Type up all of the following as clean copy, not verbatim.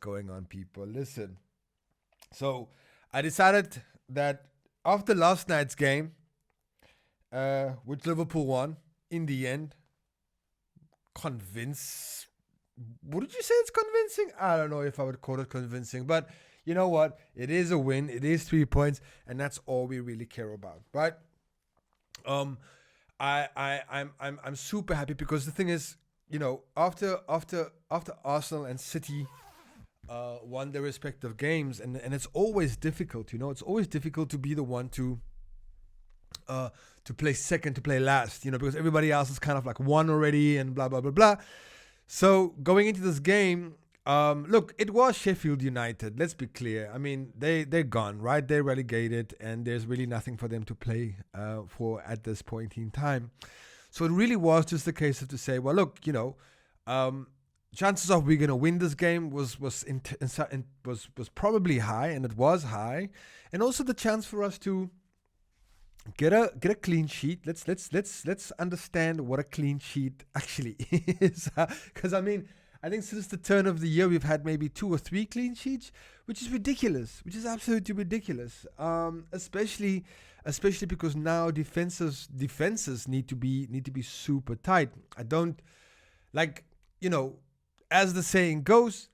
going on, people? Listen. So I decided that after last night's game, which Liverpool won in the end, convince. Would you say it's convincing? I don't know if I would call it convincing, but you know what? It is a win. It is 3 points, and that's all we really care about, right? Um, I'm super happy because the thing is, after Arsenal and City won their respective games, and it's always difficult. It's always difficult to be the one to play second, to play last. Because everybody else is kind of like won already, and blah blah blah blah. So going into this game, look, it was Sheffield United. Let's be clear. I mean, they're gone, right? They're relegated, and there's really nothing for them to play for at this point in time. So it really was just a case of to say, well, look, chances of we're gonna win this game was probably high, and it was high, and also the chance for us to get a clean sheet. Let's understand what a clean sheet actually is, because I think since the turn of the year we've had maybe 2 or 3 clean sheets, which is ridiculous, which is absolutely ridiculous. Especially because now defenses need to be super tight. I don't like, as the saying goes,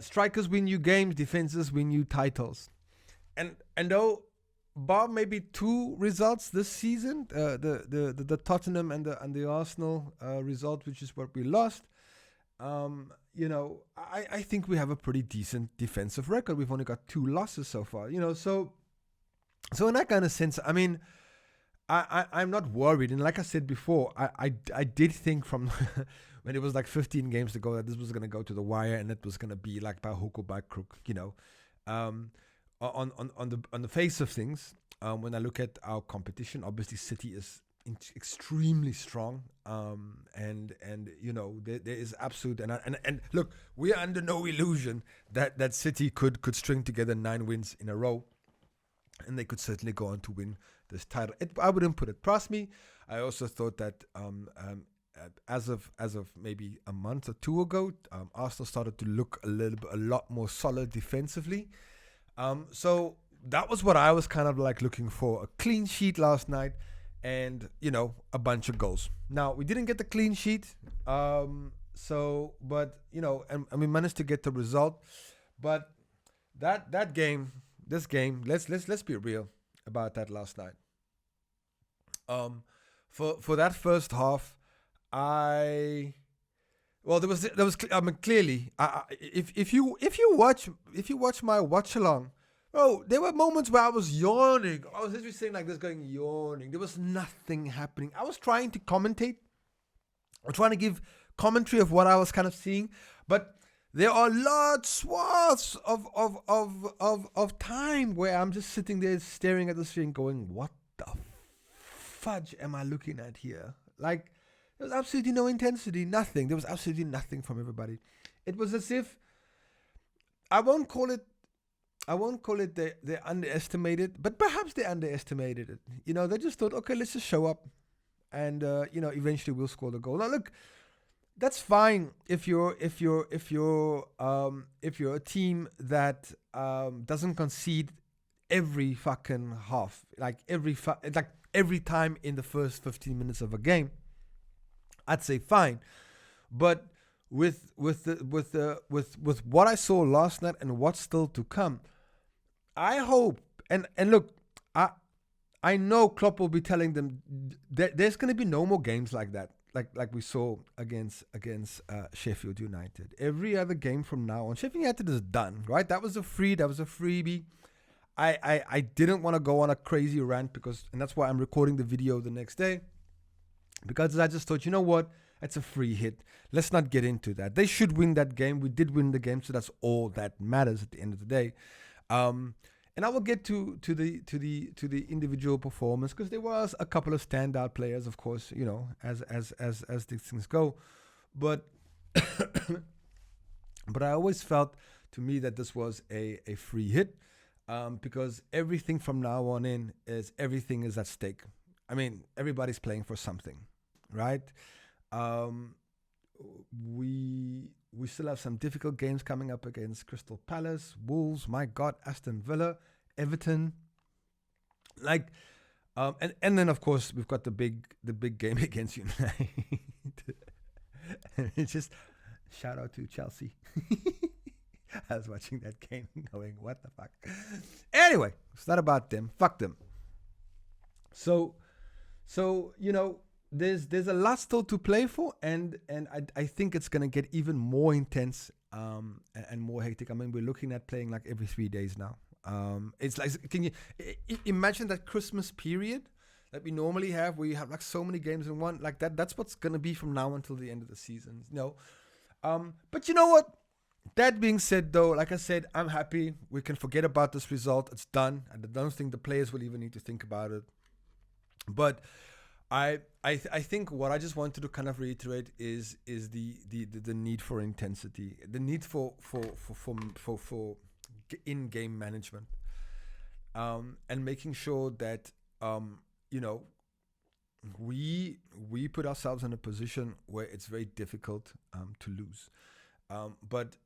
strikers win you games, defenses win you titles, and though bar maybe 2 results this season, the Tottenham and the Arsenal result, which is what we lost. I think we have a pretty decent defensive record. We've only got 2 losses so far. So in that kind of sense, I'm not worried. And like I said before, I did think from when it was like 15 games to go that this was going to go to the wire, and it was going to be like by hook or by crook. On the face of things, when I look at our competition, obviously City is extremely strong, and there is absolute, and look, we are under no illusion that City could string together 9 wins in a row, and they could certainly go on to win this title. I wouldn't put it past me. I also thought that as of maybe a month or 2 ago, Arsenal started to look a lot more solid defensively. So that was what I was kind of like looking for: a clean sheet last night, and a bunch of goals. Now we didn't get the clean sheet, but and we managed to get the result. But this game, let's be real about that last night. For that first half, there was clearly, if you watch my watch along, there were moments where I was yawning. I was literally saying like this, going yawning. There was nothing happening. I was trying to commentate, or trying to give commentary of what I was kind of seeing, but there are large swaths of time where I'm just sitting there staring at the screen, going, "What the fudge am I looking at here?" Like, there was absolutely no intensity, nothing. There was absolutely nothing from everybody. It was as if, I won't call it they underestimated, but perhaps they underestimated it. They just thought, okay, let's just show up, and eventually we'll score the goal. Now look, that's fine if you're a team that doesn't concede every fucking half, like every time in the first 15 minutes of a game. I'd say fine, but with what I saw last night and what's still to come, I hope, and look, I know Klopp will be telling them that there's going to be no more games like that, like we saw against Sheffield United. Every other game from now on, Sheffield United is done, right? That was a freebie. I didn't want to go on a crazy rant and that's why I'm recording the video the next day, because I just thought, you know what? It's a free hit. Let's not get into that. They should win that game. We did win the game, so that's all that matters at the end of the day. And I will get to the individual performance, because there was a couple of standout players, of course, as these things go. But but I always felt, to me, that this was a free hit, because everything from now on in everything is at stake. I mean, everybody's playing for something, right? we still have some difficult games coming up against Crystal Palace, Wolves, my God, Aston Villa, Everton. Like, and then of course we've got the big game against United. And it's just shout out to Chelsea. I was watching that game going, what the fuck? Anyway, it's not about them. Fuck them. So there's a lot still to play for, and I think it's gonna get even more intense and more hectic. I mean, we're looking at playing like every 3 days now. It's like, can you imagine that Christmas period that we normally have, where you have like so many games in one, like that? That's what's gonna be from now until the end of the season. But you know what? That being said, though, like I said, I'm happy. We can forget about this result. It's done. I don't think the players will even need to think about it. But I think what I just wanted to kind of reiterate is the need for intensity, the need for in-game management, and making sure that we put ourselves in a position where it's very difficult to lose. But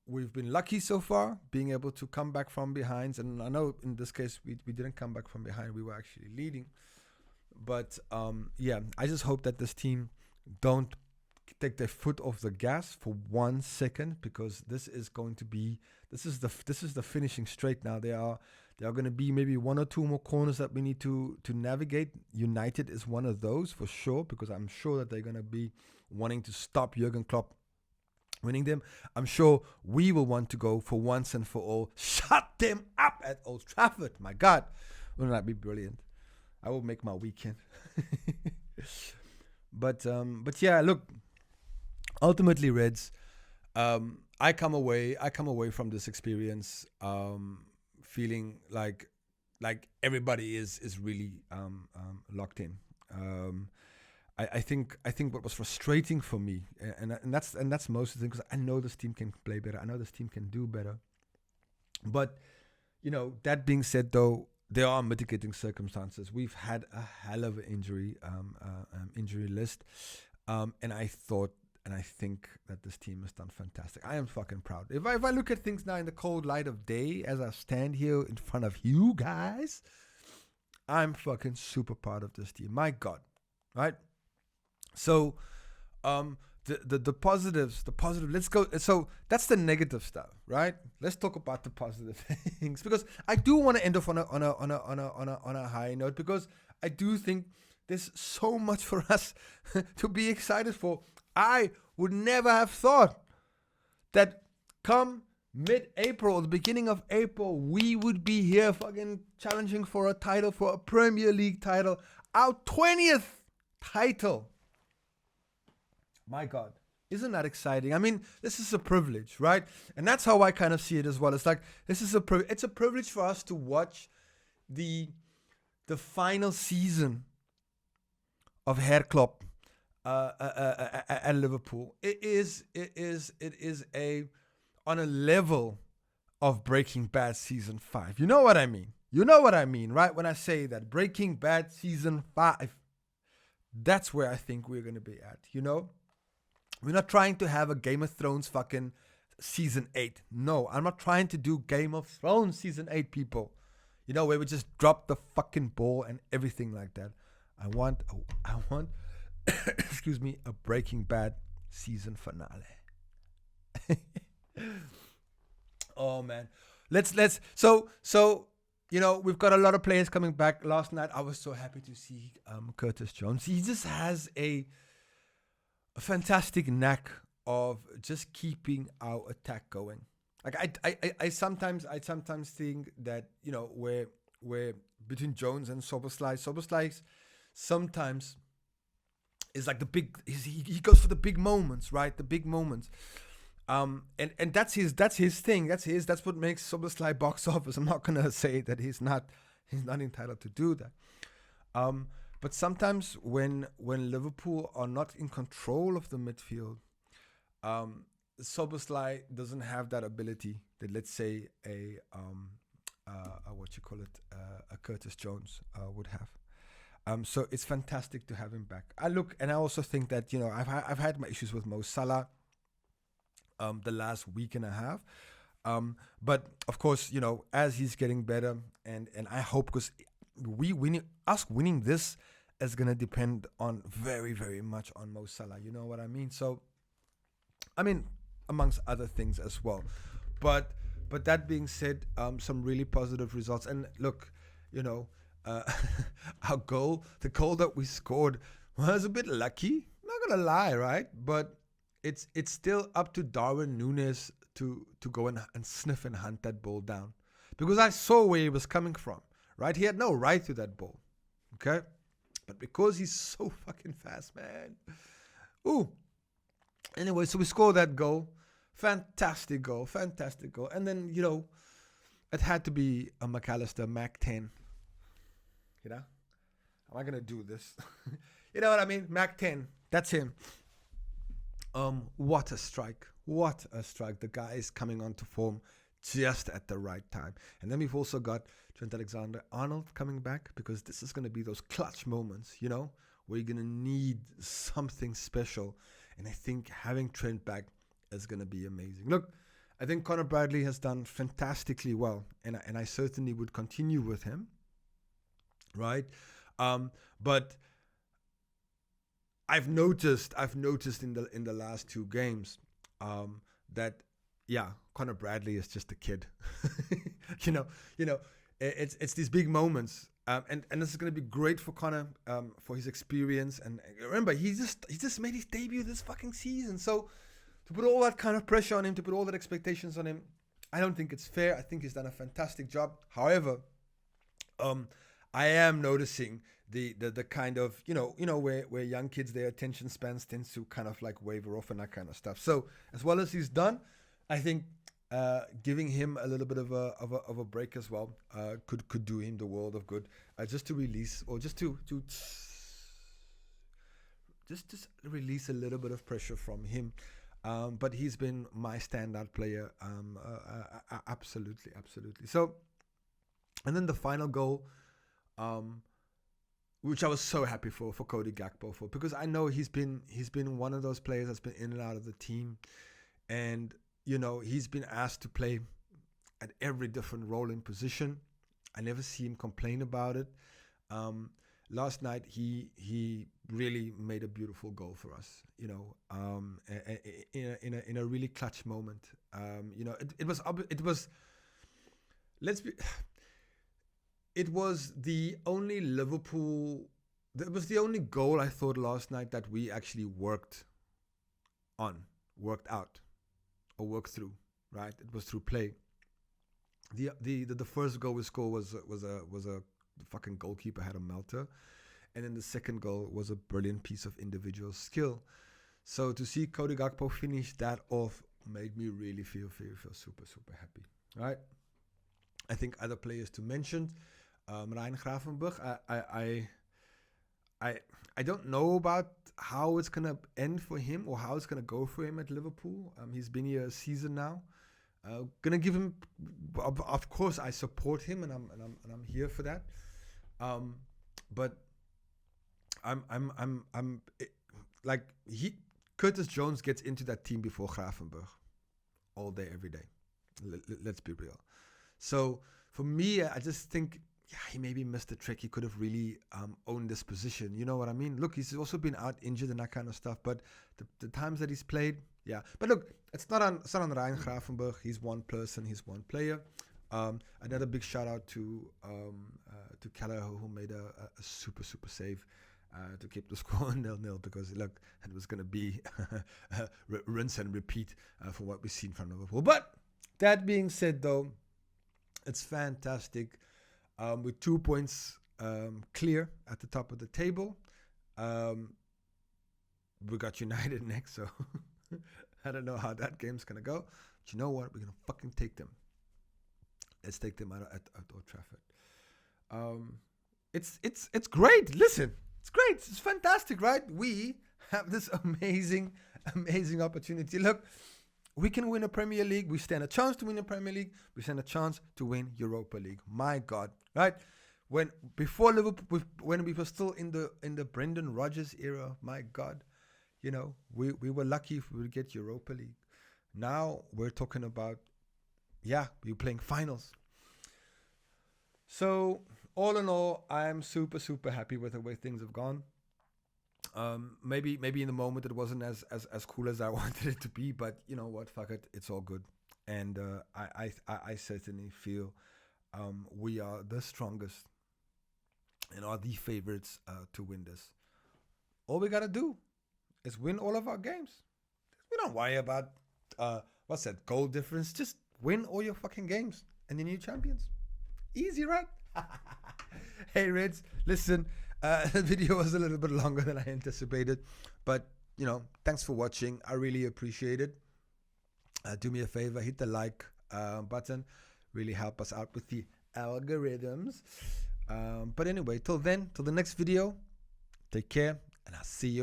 we've been lucky so far, being able to come back from behind. And I know in this case we didn't come back from behind; we were actually leading. But I just hope that this team don't take their foot off the gas for 1 second, because this is the finishing straight now. There are going to be maybe 1 or 2 more corners that we need to navigate. United is one of those for sure, because I'm sure that they're going to be wanting to stop Jurgen Klopp winning them. I'm sure we will want to go for once and for all, shut them up at Old Trafford. My God, wouldn't that be brilliant? I will make my weekend. But yeah, look, ultimately, Reds, I come away from this experience feeling like everybody is really locked in. I think what was frustrating for me, and that's most of the thing, because I know this team can play better. I know this team can do better. But that being said, though, there are mitigating circumstances. We've had a hell of an injury list, and I think that this team has done fantastic. I am fucking proud. If I look at things now in the cold light of day, as I stand here in front of you guys, I'm fucking super proud of this team. My God, right? So, the positives, let's go. So that's the negative stuff, right? Let's talk about the positive things, because I do want to end off on a high note, because I do think there's so much for us to be excited for. I would never have thought that come mid-April, the beginning of April, we would be here fucking challenging for a title, for a Premier League title, our 20th title. My God, isn't that exciting? I mean, this is a privilege, right? And that's how I kind of see it as well. It's like, it's a privilege for us to watch the final season of Herr Klopp at Liverpool. It is on a level of Breaking Bad season 5. You know what I mean? Right? When I say that, Breaking Bad season 5, that's where I think we're going to be at, We're not trying to have a Game of Thrones fucking season 8. No, I'm not trying to do Game of Thrones season 8, people. Where we just drop the fucking ball and everything like that. I want, excuse me, a Breaking Bad season finale. Oh man, so we've got a lot of players coming back. Last night I was so happy to see Curtis Jones. He just has a fantastic knack of just keeping our attack going. Like I sometimes think that where between Jones and Soboslai sometimes is like he goes for the big moments, right? The big moments. And that's his thing. That's what makes Soboslai box office. I'm not gonna say that he's not entitled to do that. But sometimes when Liverpool are not in control of the midfield, Soboslai doesn't have that ability that, let's say, a Curtis Jones would have. So it's fantastic to have him back. I also think that I've had my issues with Mo Salah. the last week and a half. But of course, as he's getting better, and I hope, because us winning this is gonna depend on very, very much on Mo Salah. You know what I mean? So, I mean, amongst other things as well. But that being said, some really positive results. And look, uh, the goal that we scored was a bit lucky. Not gonna lie, right? But it's still up to Darwin Núñez to go and sniff and hunt that ball down, because I saw where he was coming from. Right, he had no right to that ball. Okay, but because he's so fucking fast, man. Ooh. Anyway, so we scored that goal. Fantastic goal. And then, it had to be a McAllister Mac 10. Am I going to do this? You know what I mean? Mac 10. That's him. What a strike. The guy is coming onto form just at the right time. And then we've also got Trent Alexander-Arnold coming back, because this is going to be those clutch moments, where you're going to need something special. And I think having Trent back is going to be amazing. Look, I think Conor Bradley has done fantastically well, and I certainly would continue with him, right? But I've noticed in the last two games that Conor Bradley is just a kid. It's these big moments. And this is going to be great for Conor, for his experience. And remember, he just made his debut this fucking season. So to put all that kind of pressure on him, to put all that expectations on him, I don't think it's fair. I think he's done a fantastic job. However, I am noticing the kind of, where young kids, their attention spans tends to kind of like waver off and that kind of stuff. So as well as he's done, I think giving him a little bit of a break as well could do him the world of good, just to release, or just to release a little bit of pressure from him. But he's been my standout player, absolutely. So, and then the final goal, which I was so happy for Cody Gakpo for, because I know he's been one of those players that's been in and out of the team, and he's been asked to play at every different role and position. I never see him complain about it. Last night, he really made a beautiful goal for us, in a really clutch moment. It was the only goal I thought last night that we actually worked out, or work through, right? It was through play. The first goal we scored was a fucking goalkeeper had a melter, and then the second goal was a brilliant piece of individual skill. So to see Cody Gakpo finish that off made me really feel super happy, right? I think other players to mention, Ryan Gravenberch. I don't know about how it's gonna end for him, or how it's gonna go for him at Liverpool. He's been here a season now. Gonna give him. Of course, I support him, and I'm here for that. But I'm like Curtis Jones gets into that team before Gravenberch, all day, every day. Let's be real. So for me, I just think, he maybe missed the trick. He could have really owned this position. You know what I mean? Look, he's also been out injured and that kind of stuff. But the times that he's played, yeah. But look, it's not on Ryan Gravenberch. He's one person. He's one player. Another big shout out to Keller, who made a super save to keep the score 0-0, because look, it was going to be rinse and repeat for what we've seen from Liverpool. But that being said, though, it's fantastic. With 2 points clear at the top of the table. We got United next, so I don't know how that game's going to go. But you know what? We're going to fucking take them. Let's take them out at Old Trafford. It's great. Listen, it's great. It's fantastic, right? We have this amazing opportunity. Look, we can win a Premier League. We stand a chance to win a Premier League. We stand a chance to win Europa League. My God, right? Before Liverpool, when we were still in the Brendan Rodgers era, my God, we were lucky if we would get Europa League. Now we're talking about, yeah, we're playing finals. So all in all, I'm super, super happy with the way things have gone. Maybe in the moment it wasn't as cool as I wanted it to be, but you know what? Fuck it, it's all good. And I certainly feel we are the strongest and are the favorites to win this. All we gotta do is win all of our games. We don't worry about what's that goal difference. Just win all your fucking games, and then you're champions. Easy, right? Hey, Reds, listen. The video was a little bit longer than I anticipated, but you know, thanks for watching. I really appreciate it. Do me a favor, hit the like button. Really help us out with the algorithms. But anyway, till then, till the next video, take care, and I'll see you.